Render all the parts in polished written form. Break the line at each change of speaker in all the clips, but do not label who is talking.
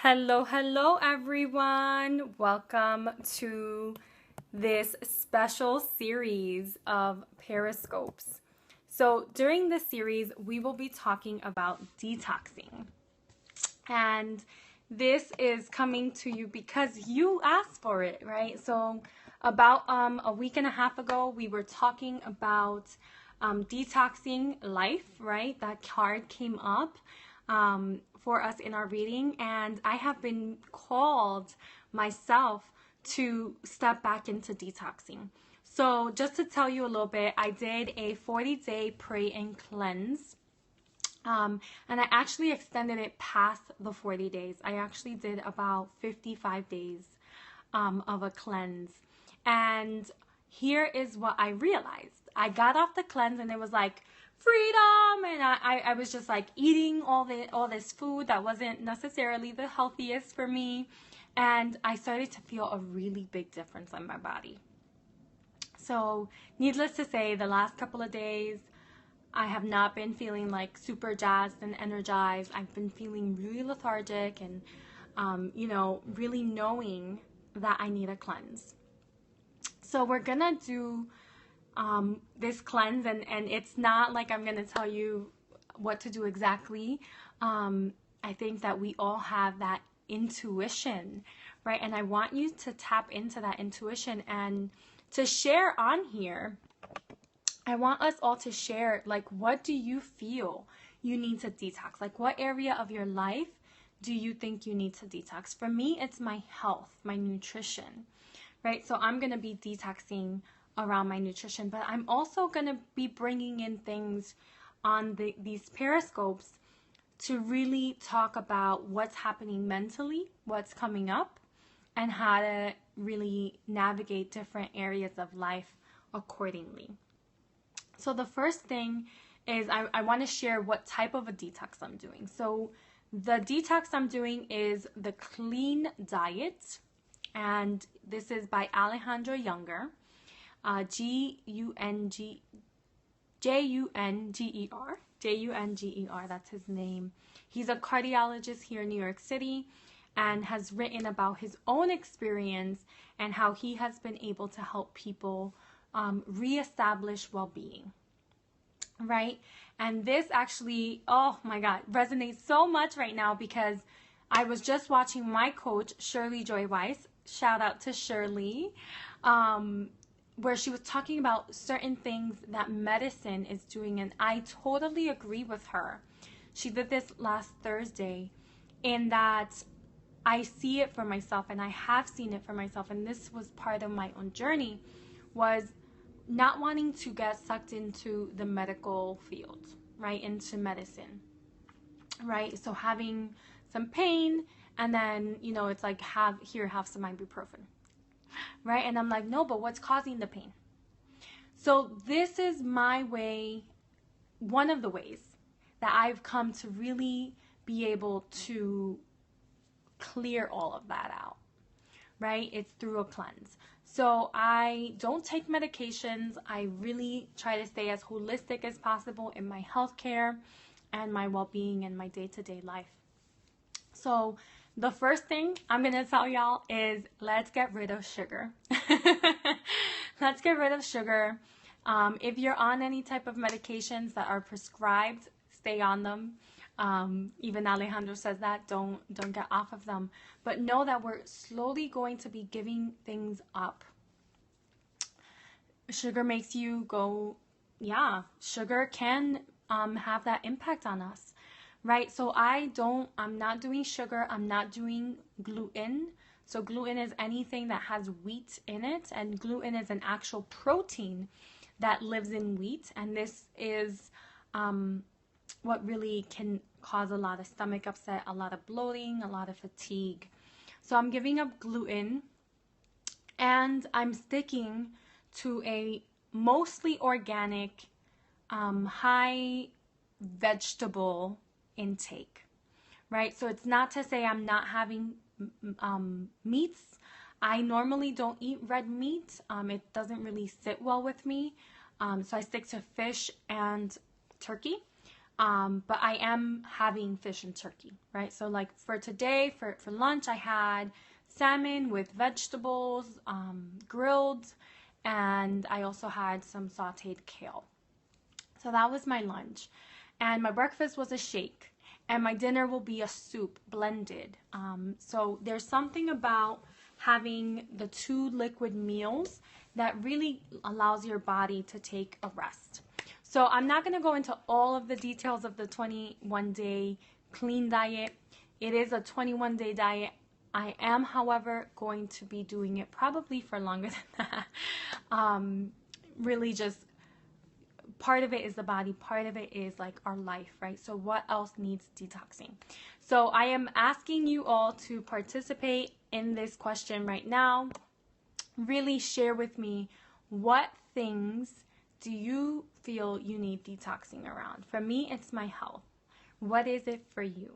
Hello everyone. Welcome to this special series of Periscopes. So during this series, we will be talking about detoxing. And this is coming to you because you asked for it, right? So about a week and a half ago, we were talking about Detoxing Life, right? That card came up for us in our reading, and I have been called myself to step back into detoxing. So just to tell you a little bit, I did a 40-day pray and cleanse. And I actually extended it past the 40 days. I actually did about 55 days of a cleanse. And here is what I realized. I got off the cleanse and it was like freedom, and I was just like eating all this food that wasn't necessarily the healthiest for me, and I started to feel a really big difference in my body. So needless to say, the last couple of days I have not been feeling like super jazzed and energized. I've been feeling really lethargic and really knowing that I need a cleanse. So we're gonna do this cleanse, and it's not like I'm going to tell you what to do exactly. I think that we all have that intuition, right? And I want you to tap into that intuition and to share on here. I want us all to share, like, what do you feel you need to detox? Like, what area of your life do you think you need to detox? For me, it's my health, my nutrition, right? So I'm going to be detoxing around my nutrition, but I'm also going to be bringing in things on these periscopes to really talk about what's happening mentally, what's coming up, and how to really navigate different areas of life accordingly. So the first thing is I want to share what type of a detox I'm doing. So the detox I'm doing is the Clean Diet, and this is by Alejandro Junger. Junger, that's his name. He's a cardiologist here in New York City and has written about his own experience and how he has been able to help people reestablish well-being, right? And this actually, oh my God, resonates so much right now because I was just watching my coach, Shirley Joy Weiss, shout out to Shirley, where she was talking about certain things that medicine is doing, and I totally agree with her. She did this last Thursday, in that I see it for myself, and I have seen it for myself, and this was part of my own journey, was not wanting to get sucked into the medical field, right, into medicine, right? So having some pain, and then, it's like, have some ibuprofen. Right? And I'm like, no, but what's causing the pain? So this is my way, one of the ways that I've come to really be able to clear all of that out, right? It's through a cleanse. So I don't take medications. I really try to stay as holistic as possible in my healthcare and my well-being and my day-to-day life. So the first thing I'm going to tell y'all is let's get rid of sugar. Let's get rid of sugar. If you're on any type of medications that are prescribed, stay on them. Even Alejandro says that, don't get off of them. But know that we're slowly going to be giving things up. Sugar makes you go, sugar can have that impact on us. Right, so I'm not doing sugar, I'm not doing gluten. So gluten is anything that has wheat in it, and gluten is an actual protein that lives in wheat, and this is what really can cause a lot of stomach upset, a lot of bloating, a lot of fatigue. So I'm giving up gluten, and I'm sticking to a mostly organic, high vegetable intake, right? So it's not to say I'm not having meats. I normally don't eat red meat. It doesn't really sit well with me. So I stick to fish and turkey. But I am having fish and turkey, right? So like for today, for lunch, I had salmon with vegetables, grilled, and I also had some sauteed kale. So that was my lunch. And my breakfast was a shake. And my dinner will be a soup blended. So there's something about having the two liquid meals that really allows your body to take a rest. So I'm not going to go into all of the details of the 21-day clean diet. It is a 21-day diet. I am, however, going to be doing it probably for longer than that. Really just part of it is the body, part of it is like our life, right? So what else needs detoxing? So I am asking you all to participate in this question right now. Really share with me, what things do you feel you need detoxing around? For me, it's my health. What is it for you?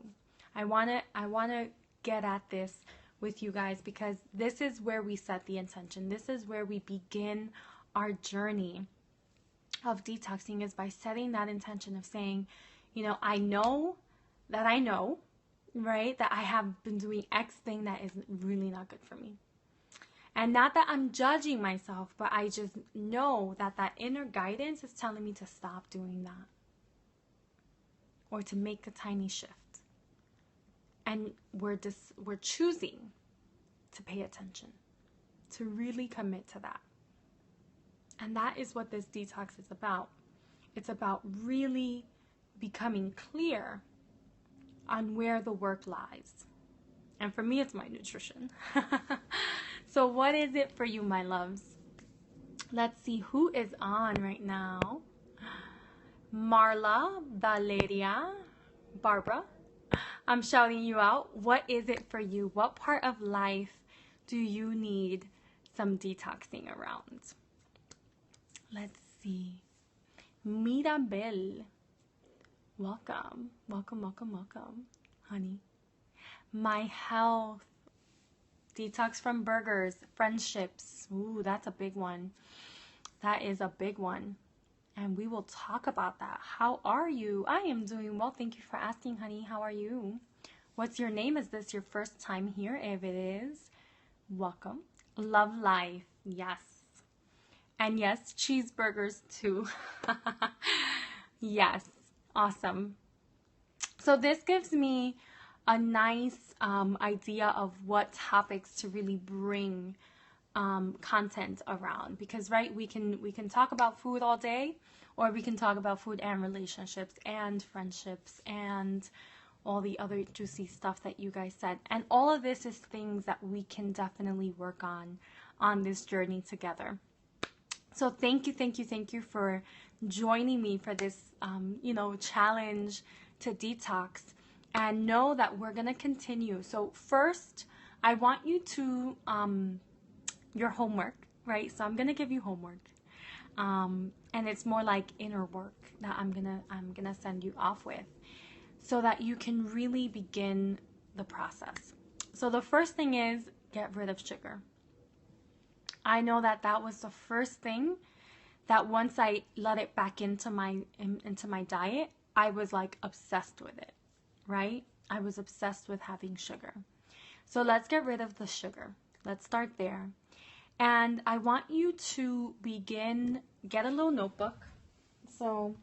I want to get at this with you guys, because this is where we set the intention. This is where we begin our journey of detoxing, is by setting that intention of saying, you know, I know, right, that I have been doing X thing that is really not good for me. And not that I'm judging myself, but I just know that that inner guidance is telling me to stop doing that, or to make a tiny shift. And we're choosing to pay attention, to really commit to that. And that is what this detox is about. It's about really becoming clear on where the work lies. And for me, it's my nutrition. So what is it for you, my loves? Let's see who is on right now. Marla, Valeria, Barbara. I'm shouting you out. What is it for you? What part of life do you need some detoxing around? Let's see. Mirabel. Welcome. Welcome, welcome, welcome, honey. My health. Detox from burgers, friendships. Ooh, that's a big one. That is a big one. And we will talk about that. How are you? I am doing well. Thank you for asking, honey. How are you? What's your name? Is this your first time here? If it is, welcome. Love life. Yes. And yes, cheeseburgers too. Yes. Awesome. So this gives me a nice idea of what topics to really bring content around, because right, we can talk about food all day, or we can talk about food and relationships and friendships and all the other juicy stuff that you guys said. And all of this is things that we can definitely work on this journey together. So thank you for joining me for this challenge to detox. And know that we're going to continue. So first, I want you to, your homework, right? So I'm going to give you homework. And it's more like inner work that I'm going to send you off with, so that you can really begin the process. So the first thing is, get rid of sugar. I know that was the first thing that once I let it back into my diet, I was like obsessed with it. Right? I was obsessed with having sugar. So let's get rid of the sugar. Let's start there. And I want you to get a little notebook. So,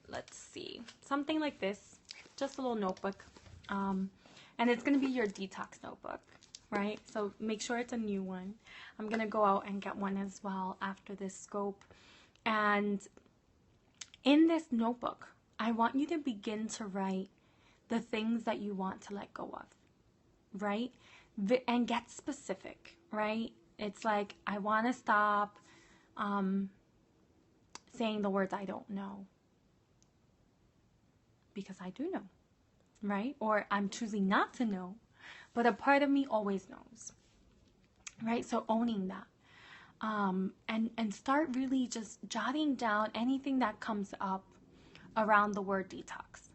let's see. Something like this. Just a little notebook. And it's going to be your detox notebook, right? So make sure it's a new one. I'm going to go out and get one as well after this scope. And in this notebook, I want you to begin to write the things that you want to let go of, right? And get specific, right? It's like, I want to stop saying the words I don't know, because I do know, right? Or I'm choosing not to know, but a part of me always knows, right? So owning that. And start really just jotting down anything that comes up around the word detox,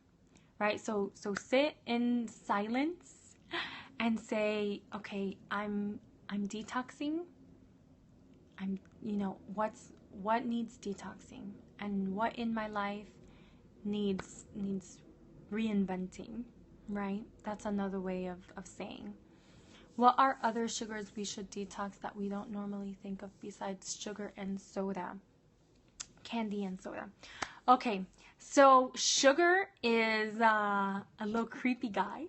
right? So sit in silence and say, okay, I'm detoxing. What needs detoxing, and what in my life needs reinventing, right? That's another way of saying. What are other sugars we should detox that we don't normally think of besides sugar and soda? Candy and soda. Okay, so sugar is a little creepy guy.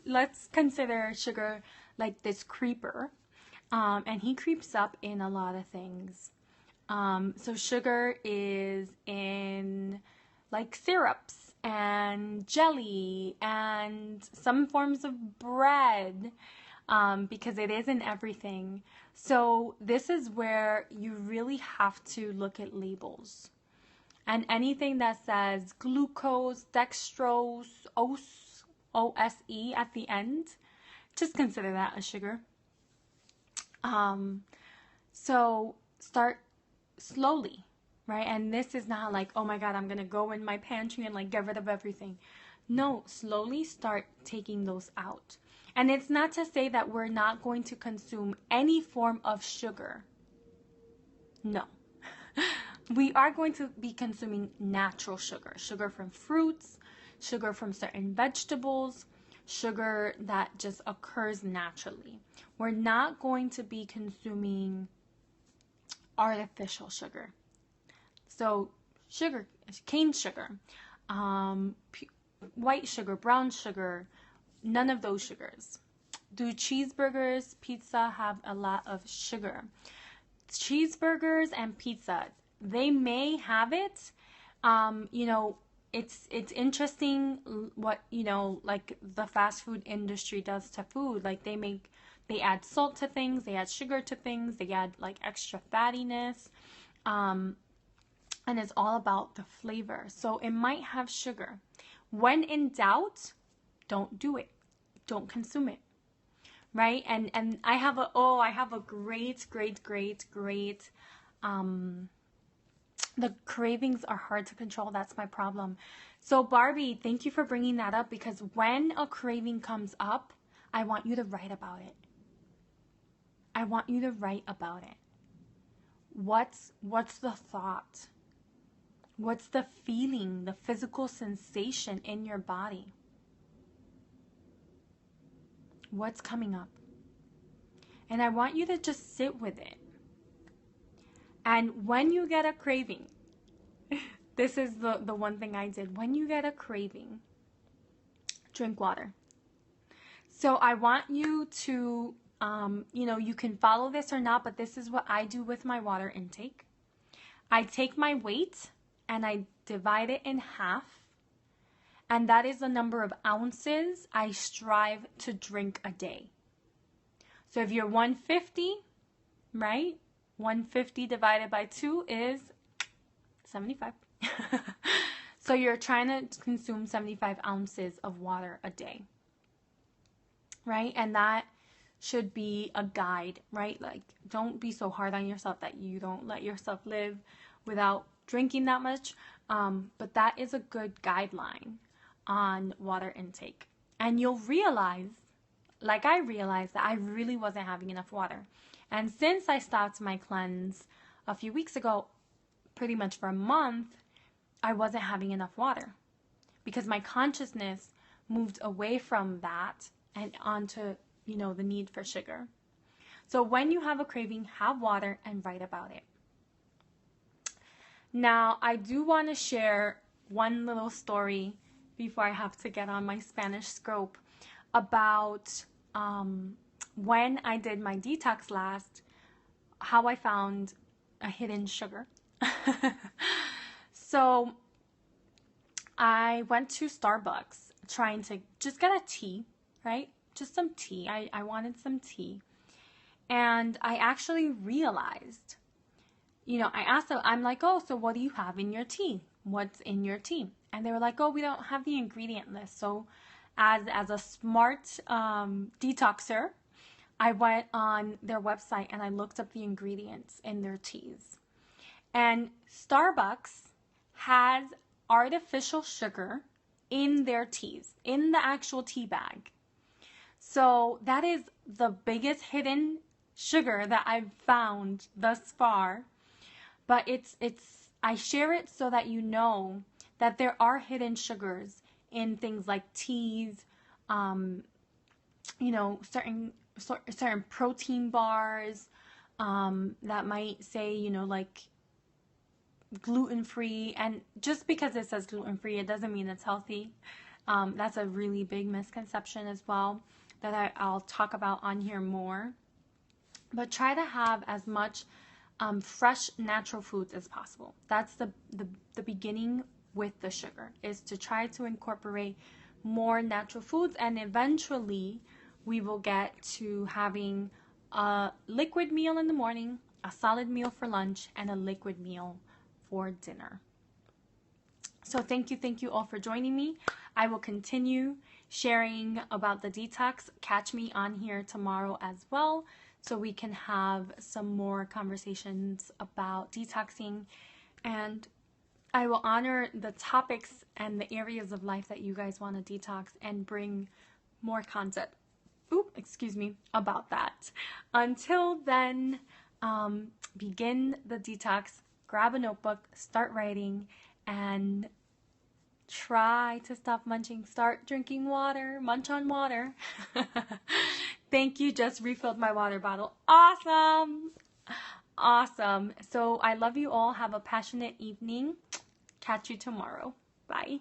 Let's consider sugar like this creeper, and he creeps up in a lot of things. So sugar is in like syrups and jelly and some forms of bread, because it is in everything. So this is where you really have to look at labels. And anything that says glucose, dextrose, OSE at the end, just consider that a sugar. So start slowly, right? And this is not like, oh my God, I'm gonna go in my pantry and like get rid of everything. No, slowly start taking those out. And it's not to say that we're not going to consume any form of sugar. No. We are going to be consuming natural sugar. Sugar from fruits, sugar from certain vegetables, sugar that just occurs naturally. We're not going to be consuming artificial sugar. So sugar, cane sugar, white sugar, brown sugar, none of those sugars. Do cheeseburgers, pizza have a lot of sugar? Cheeseburgers and pizza, they may have it. It's interesting what, like the fast food industry does to food. Like they add salt to things, they add sugar to things, they add like extra fattiness. And it's all about the flavor. So it might have sugar. When in doubt, don't do it. Don't consume it. Right? And I have a great, the cravings are hard to control. That's my problem. So Barbie, thank you for bringing that up, because when a craving comes up, I want you to write about it. I want you to write about it. What's the thought? What's the feeling, the physical sensation in your body? What's coming up? And I want you to just sit with it. And when you get a craving, this is the one thing I did. When you get a craving, drink water. So I want you to, you can follow this or not, but this is what I do with my water intake. I take my weight and I divide it in half. And that is the number of ounces I strive to drink a day. So if you're 150, right? 150 divided by 2 is 75. So you're trying to consume 75 ounces of water a day, right? And that should be a guide, right? Like, don't be so hard on yourself that you don't let yourself live without drinking that much. But that is a good guideline on water intake. And you'll realize, like I realized, that I really wasn't having enough water. And since I stopped my cleanse a few weeks ago, pretty much for a month, I wasn't having enough water because my consciousness moved away from that and onto, the need for sugar. So when you have a craving, have water and write about it. Now, I do want to share one little story before I have to get on my Spanish scope about when I did my detox last, how I found a hidden sugar. So I went to Starbucks trying to just get a tea, right? Just some tea. I wanted some tea. And I actually realized, I asked them, I'm like, oh, so what do you have in your tea? What's in your tea? And they were like, oh, we don't have the ingredient list. So as a smart detoxer, I went on their website and I looked up the ingredients in their teas. And Starbucks has artificial sugar in their teas, in the actual tea bag. So that is the biggest hidden sugar that I've found thus far. But it's I share it so that you know that there are hidden sugars in things like teas, certain protein bars, that might say, like gluten-free. And just because it says gluten-free, it doesn't mean it's healthy. That's a really big misconception as well that I'll talk about on here more. But try to have as much fresh natural foods as possible. That's the beginning with the sugar, is to try to incorporate more natural foods, and eventually we will get to having a liquid meal in the morning, a solid meal for lunch, and a liquid meal for dinner. So thank you all for joining me. I will continue sharing about the detox. Catch me on here tomorrow as well, so we can have some more conversations about detoxing, and I will honor the topics and the areas of life that you guys want to detox and bring more content, about that. Until then, begin the detox, grab a notebook, start writing, and try to stop munching. Start drinking water. Munch on water. Thank you. Just refilled my water bottle. Awesome. So I love you all. Have a passionate evening. Catch you tomorrow. Bye.